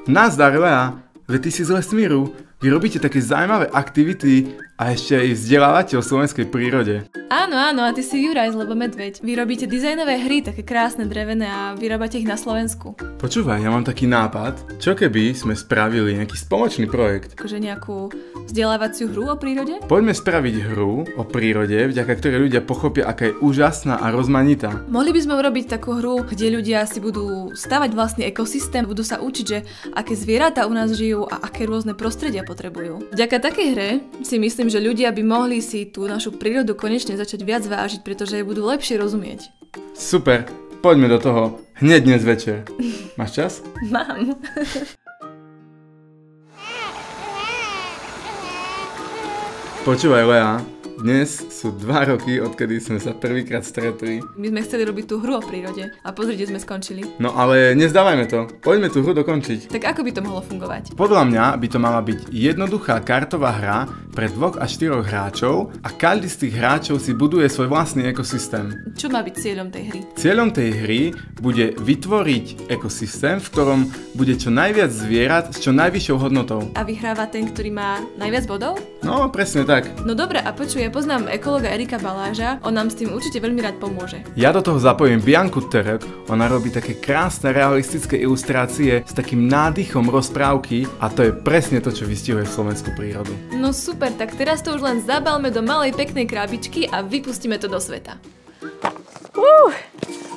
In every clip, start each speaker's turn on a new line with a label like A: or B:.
A: Nazdar, Lea, veď ty si z vesmíru. Vy robíte také zaujímavé aktivity a ešte aj vzdelávate o slovenskej prírode.
B: Áno, a ty si Juraj z Lebo Medveď. Vy robíte dizajnové hry, také krásne, drevené a vyrábate ich na Slovensku.
A: Počúvaj, ja mám taký nápad. Čo keby sme spravili nejaký spoločný projekt?
B: Akože nejakú vzdelávaciu hru o prírode?
A: Poďme spraviť hru o prírode, vďaka ktorej ľudia pochopia, aká je úžasná a rozmanitá.
B: Mohli by sme urobiť takú hru, kde ľudia si budú stavať vlastný ekosystém, budú sa učiť, že aké zvieratá u nás žijú a aké rôzne prostredia potrebujú. Vďaka takej hre si myslím, že ľudia by mohli si tú našu prírodu konečne začať viac vážiť, pretože jej budú lepšie rozumieť.
A: Super, poďme do toho. Hneď dnes večer. Máš čas?
B: Mám.
A: Počúvaj, Lea, dnes sú 2 roky, odkedy sme sa prvýkrát stretli.
B: My sme chceli robiť tú hru o prírode a pozri, kde sme skončili.
A: No ale nezdávajme to. Poďme tú hru dokončiť.
B: Tak ako by to mohlo fungovať?
A: Podľa mňa by to mala byť jednoduchá kartová hra pre 2 až 4 hráčov a každý z tých hráčov si buduje svoj vlastný ekosystém.
B: Čo má byť cieľom tej hry?
A: Cieľom tej hry bude vytvoriť ekosystém, v ktorom bude čo najviac zvierat s čo najvyššou hodnotou.
B: A vyhráva ten, ktorý má najviac bodov?
A: No, presne tak.
B: No dobre, a počuj, ja poznám ekologa Erika Baláža, on nám s tým určite veľmi rád pomôže.
A: Ja do toho zapojím Bianku Terek, ona robí také krásne realistické ilustrácie s takým nádychom rozprávky a to je presne to, čo vystihuje slovenskú prírodu.
B: No super, tak teraz to už len zabalme do malej peknej krabičky a vypustíme to do sveta.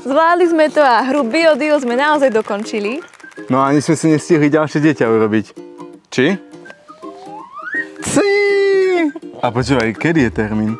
B: Zvládli sme to a hru BioDio sme naozaj dokončili.
A: No ani sme si nestihli ďalšie dieťa urobiť. Či? A počúvaj, kedy je termín?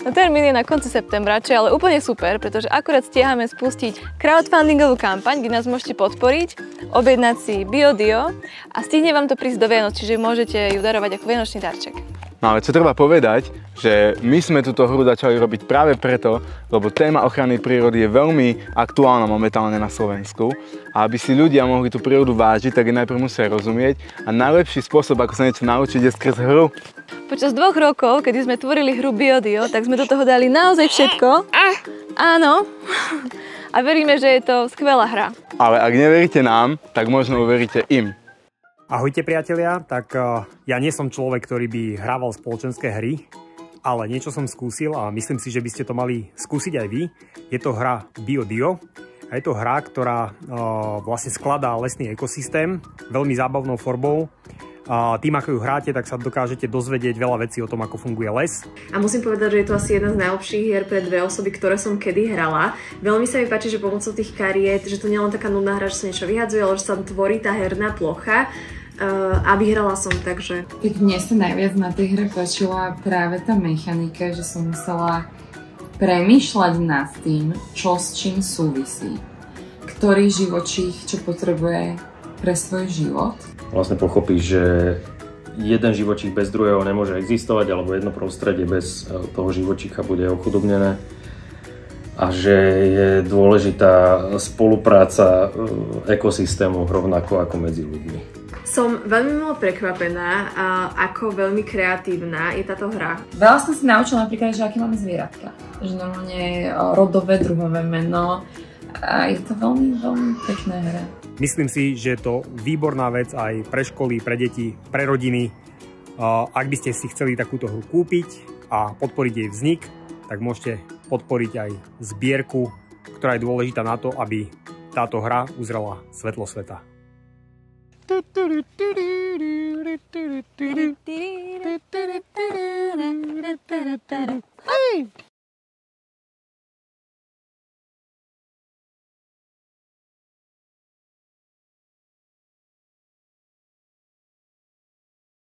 B: No termín je na konci septembra, čo je ale úplne super, pretože akurát stiehame spustiť crowdfundingovú kampaň, kde nás môžete podporiť, objednať si BioDio a stihne vám to prísť do Vianoc, čiže môžete ju darovať ako vianočný darček.
A: No ale čo treba povedať, že my sme túto hru začali robiť práve preto, lebo téma ochrany prírody je veľmi aktuálna momentálne na Slovensku a aby si ľudia mohli tú prírodu vážiť, tak je najprv musia rozumieť a najlepší spôsob, ako sa niečo naučiť, je skrz hru.
B: Počas 2 rokov, kedy sme tvorili hru BioDio, tak sme do toho dali naozaj všetko. Áno. A veríme, že je to skvelá hra.
A: Ale ak neveríte nám, tak možno uveríte im.
C: Ahojte priatelia, tak ja nie som človek, ktorý by hrával spoločenské hry, ale niečo som skúsil a myslím si, že by ste to mali skúsiť aj vy. Je to hra BioDio a je to hra, ktorá vlastne skladá lesný ekosystém veľmi zábavnou formou. Tým, ako ju hráte, tak sa dokážete dozvedieť veľa vecí o tom, ako funguje les.
D: A musím povedať, že je to asi jedna z najlepších hier pre 2 osoby, ktoré som kedy hrala. Veľmi sa mi páči, že pomocou tých kariet, že to nie je len taká nudná hra, že sa niečo vyhadzuje, ale že sa tam tvorí tá herná plocha. A vyhrala som, takže...
E: Tak mne sa najviac na tej hre páčila práve tá mechanika, že som musela premýšľať nad tým, čo s čím súvisí. Ktorý živočích čo potrebuje pre svoj život.
F: Vlastne pochopíš, že jeden živočích bez druhého nemôže existovať, alebo jedno prostredie bez toho živočícha bude ochudobnené a že je dôležitá spolupráca ekosystémov rovnako ako medzi ľuďmi.
D: Som veľmi milo prekvapená, ako veľmi kreatívna je táto hra.
E: Veľa som si naučila napríklad, že aké máme zvieratka. Že normálne rodové, druhové meno. A je to veľmi, veľmi pekná hra.
C: Myslím si, že je to výborná vec aj pre školy, pre deti, pre rodiny. Ak by ste si chceli takúto hru kúpiť a podporiť jej vznik, tak môžete podporiť aj zbierku, ktorá je dôležitá na to, aby táto hra uzrela svetlo sveta.
B: Hey!